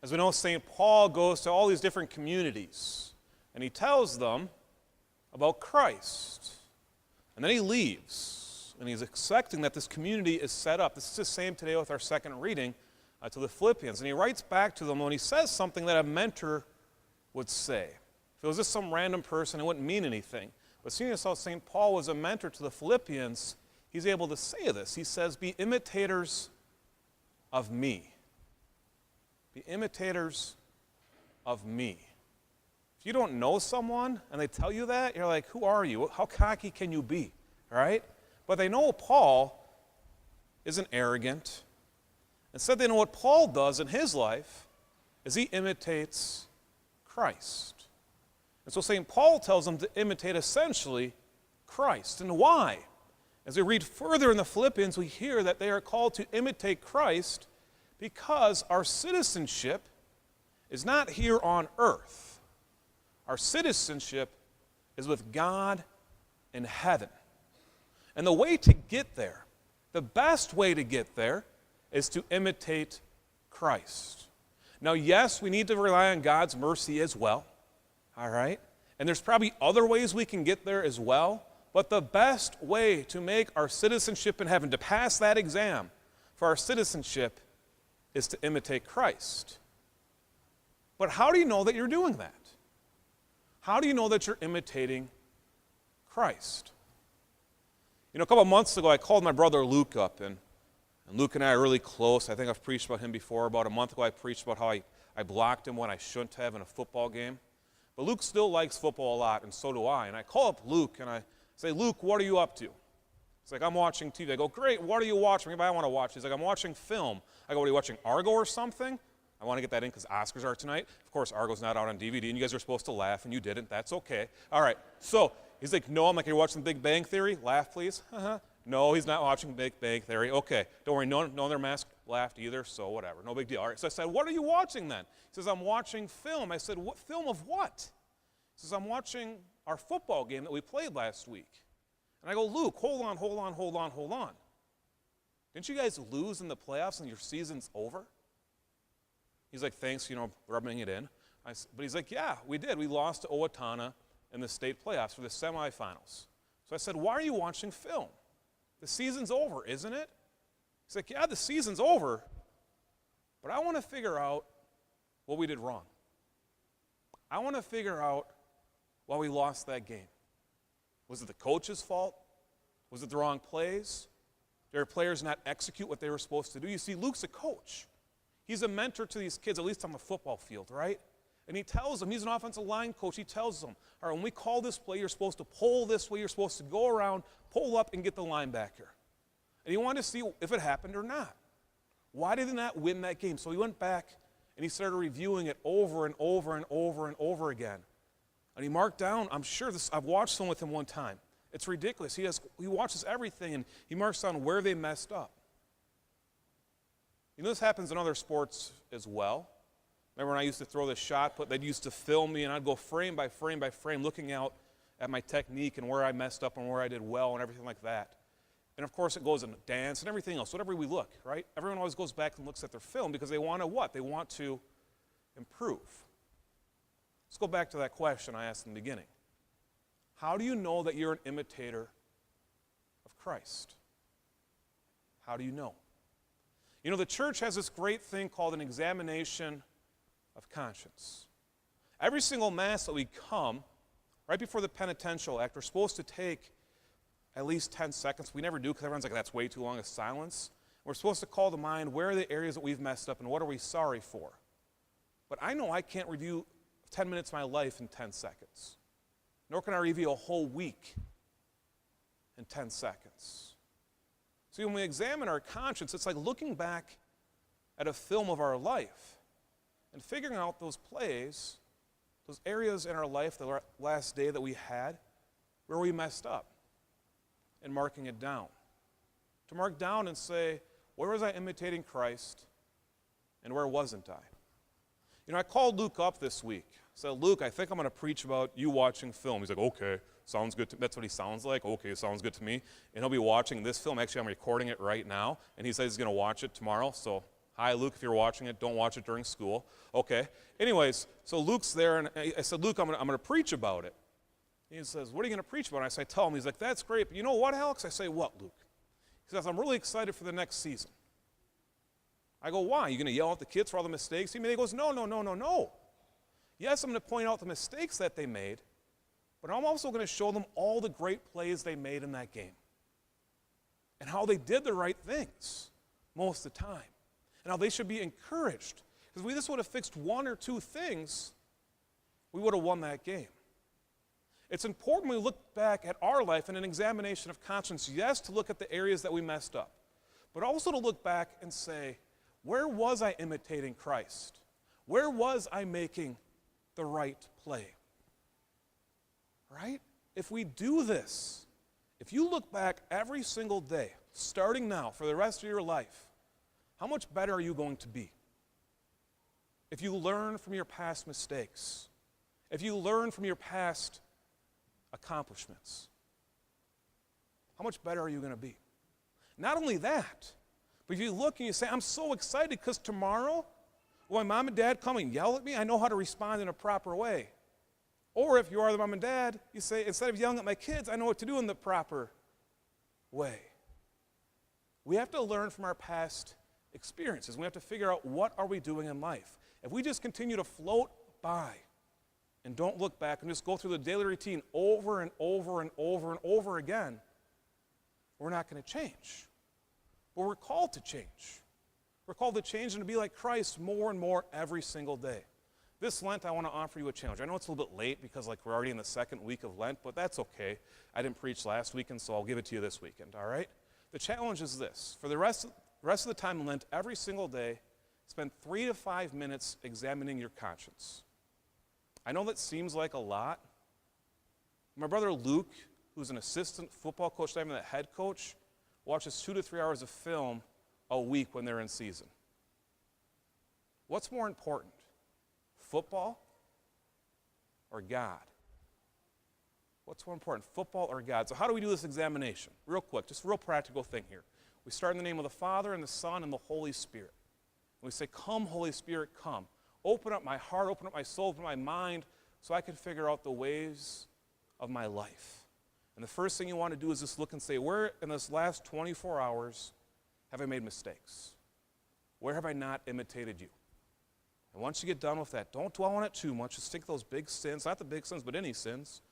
As we know, St. Paul goes to all these different communities, and he tells them about Christ. And then he leaves, and he's expecting that this community is set up. This is the same today with our second reading to the Philippians. And he writes back to them when he says something that a mentor would say. If it was just some random person, it wouldn't mean anything. But seeing as how St. Paul was a mentor to the Philippians, he's able to say this. He says, be imitators of me. Be imitators of me. If you don't know someone and they tell you that, you're like, who are you? How cocky can you be? Right? But they know Paul isn't arrogant. Instead, they know what Paul does in his life is he imitates Christ. And so St. Paul tells them to imitate essentially Christ. And why? As we read further in the Philippians, we hear that they are called to imitate Christ because our citizenship is not here on earth. Our citizenship is with God in heaven. And the way to get there, the best way to get there, is to imitate Christ. Now, yes, we need to rely on God's mercy as well, all right? And there's probably other ways we can get there as well, but the best way to make our citizenship in heaven, to pass that exam for our citizenship, is to imitate Christ. But how do you know that you're doing that? How do you know that you're imitating Christ? You know, a couple of months ago, I called my brother Luke up, and Luke and I are really close. I think I've preached about him before. About a month ago, I preached about how I blocked him when I shouldn't have in a football game. But Luke still likes football a lot, and so do I. And I call up Luke, and I say, Luke, what are you up to? He's like, I'm watching TV. I go, great, what are you watching? Maybe I want to watch. He's like, I'm watching film. I go, what are you watching, Argo or something? I want to get that in because Oscars are tonight. Of course, Argo's not out on DVD, and you guys are supposed to laugh, and you didn't. That's okay. All right, so he's like, no. I'm like, are you watching Big Bang Theory? Laugh, please. No, he's not watching Big Bang Theory. Okay, don't worry, no other mask laughed either, so whatever, no big deal. All right, so I said, what are you watching then? He says, I'm watching film. I said, what film of what? He says, I'm watching our football game that we played last week. And I go, Luke, hold on. Didn't you guys lose in the playoffs and your season's over? He's like, thanks, rubbing it in. But he's like, yeah, we did. We lost to Owatonna in the state playoffs for the semifinals. So I said, why are you watching film? The season's over, isn't it? He's like, yeah, the season's over, but I want to figure out what we did wrong. I want to figure out why we lost that game. Was it the coach's fault? Was it the wrong plays? Did our players not execute what they were supposed to do? You see, Luke's a coach. He's a mentor to these kids, at least on the football field, right? And he tells them, he's an offensive line coach, he tells them, all right, when we call this play, you're supposed to pull this way, you're supposed to go around, pull up, and get the linebacker. And he wanted to see if it happened or not. Why did they not win that game? So he went back and he started reviewing it over and over again. And he marked down, I'm sure this, I've watched some with him one time. It's ridiculous. He watches everything and he marks down where they messed up. You know, this happens in other sports as well. Remember when I used to throw this shot put, they'd used to film me and I'd go frame by frame by frame looking out at my technique and where I messed up and where I did well and everything like that. And of course it goes in dance and everything else, whatever we look, right? Everyone always goes back and looks at their film because they want to what? They want to improve. Let's go back to that question I asked in the beginning. How do you know that you're an imitator of Christ? How do you know? You know, the church has this great thing called an examination of conscience. Every single Mass that we come, right before the penitential act, we're supposed to take at least 10 seconds. We never do because everyone's like, that's way too long of silence. We're supposed to call to mind where are the areas that we've messed up and what are we sorry for. But I know I can't review 10 minutes of my life in 10 seconds. Nor can I review a whole week in 10 seconds. See, when we examine our conscience, it's like looking back at a film of our life and figuring out those plays, those areas in our life, the last day that we had, where we messed up, and marking it down. To mark down and say, where was I imitating Christ, and where wasn't I? You know, I called Luke up this week. I said, Luke, I think I'm going to preach about you watching film. He's like, okay, sounds good to me. That's what he sounds like. Okay, sounds good to me. And he'll be watching this film. Actually, I'm recording it right now. And he says he's going to watch it tomorrow. So Hi, Luke, if you're watching it, don't watch it during school. Okay. Anyways, so Luke's there, and I said, Luke, I'm going to preach about it. He says, what are you going to preach about? And I say, tell him. He's like, that's great. But you know what, Alex? I say, what, Luke? He says, I'm really excited for the next season. I go, why? You going to yell at the kids for all the mistakes? He goes, no. Yes, I'm going to point out the mistakes that they made, but I'm also going to show them all the great plays they made in that game and how they did the right things most of the time and how they should be encouraged. Because if we just would have fixed one or two things, we would have won that game. It's important when we look back at our life in an examination of conscience, yes, to look at the areas that we messed up, but also to look back and say, where was I imitating Christ? Where was I making the right play? Right? If we do this, if you look back every single day, starting now for the rest of your life, how much better are you going to be? If you learn from your past mistakes, if you learn from your past accomplishments, how much better are you going to be? Not only that, but if you look and you say, I'm so excited because tomorrow, when mom and dad come and yell at me, I know how to respond in a proper way. Or if you are the mom and dad, you say, instead of yelling at my kids, I know what to do in the proper way. We have to learn from our past experiences. We have to figure out what are we doing in life. If we just continue to float by and don't look back and just go through the daily routine over and over and over and over again, we're not going to change. But we're called to change. We're called to change and to be like Christ more and more every single day. This Lent, I want to offer you a challenge. I know it's a little bit late because we're already in the second week of Lent, but that's okay. I didn't preach last weekend, so I'll give it to you this weekend, all right? The challenge is this. For the rest of the time in Lent, every single day, spend 3 to 5 minutes examining your conscience. I know that seems like a lot. My brother Luke, who's an assistant football coach, not even the head coach, watches 2 to 3 hours of film a week when they're in season. What's more important, football or God? What's more important, football or God? So how do we do this examination? Real quick, just a real practical thing here. We start in the name of the Father and the Son and the Holy Spirit. And we say, come, Holy Spirit, come. Open up my heart, open up my soul, open my mind so I can figure out the ways of my life. And the first thing you want to do is just look and say, where in this last 24 hours have I made mistakes? Where have I not imitated you? And once you get done with that, don't dwell on it too much. Just take those big sins, not the big sins, but any sins.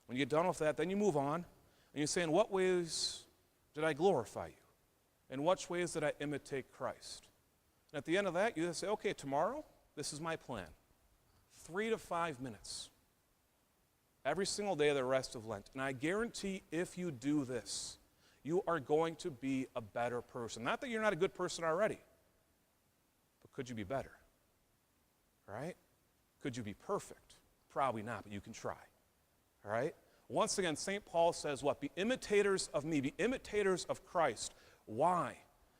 When you get done with that, then you move on, and you say, in what ways did I glorify you? In what ways did I imitate Christ? And at the end of that, you just say, okay, tomorrow, this is my plan. 3 to 5 minutes. Every single day of the rest of Lent. And I guarantee if you do this, you are going to be a better person. Not that you're not a good person already, but could you be better? Right? Could you be perfect? Probably not, but you can try. All right? Once again, St. Paul says what? Be imitators of me, be imitators of Christ. Why?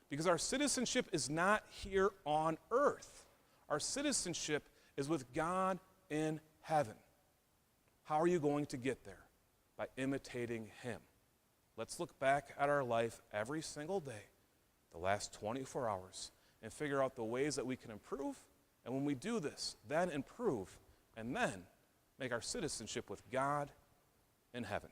Because our citizenship is not here on earth. Our citizenship is with God in heaven. How are you going to get there? By imitating him. Let's look back at our life every single day, the last 24 hours, and figure out the ways that we can improve. And when we do this, then improve, and then make our citizenship with God in heaven.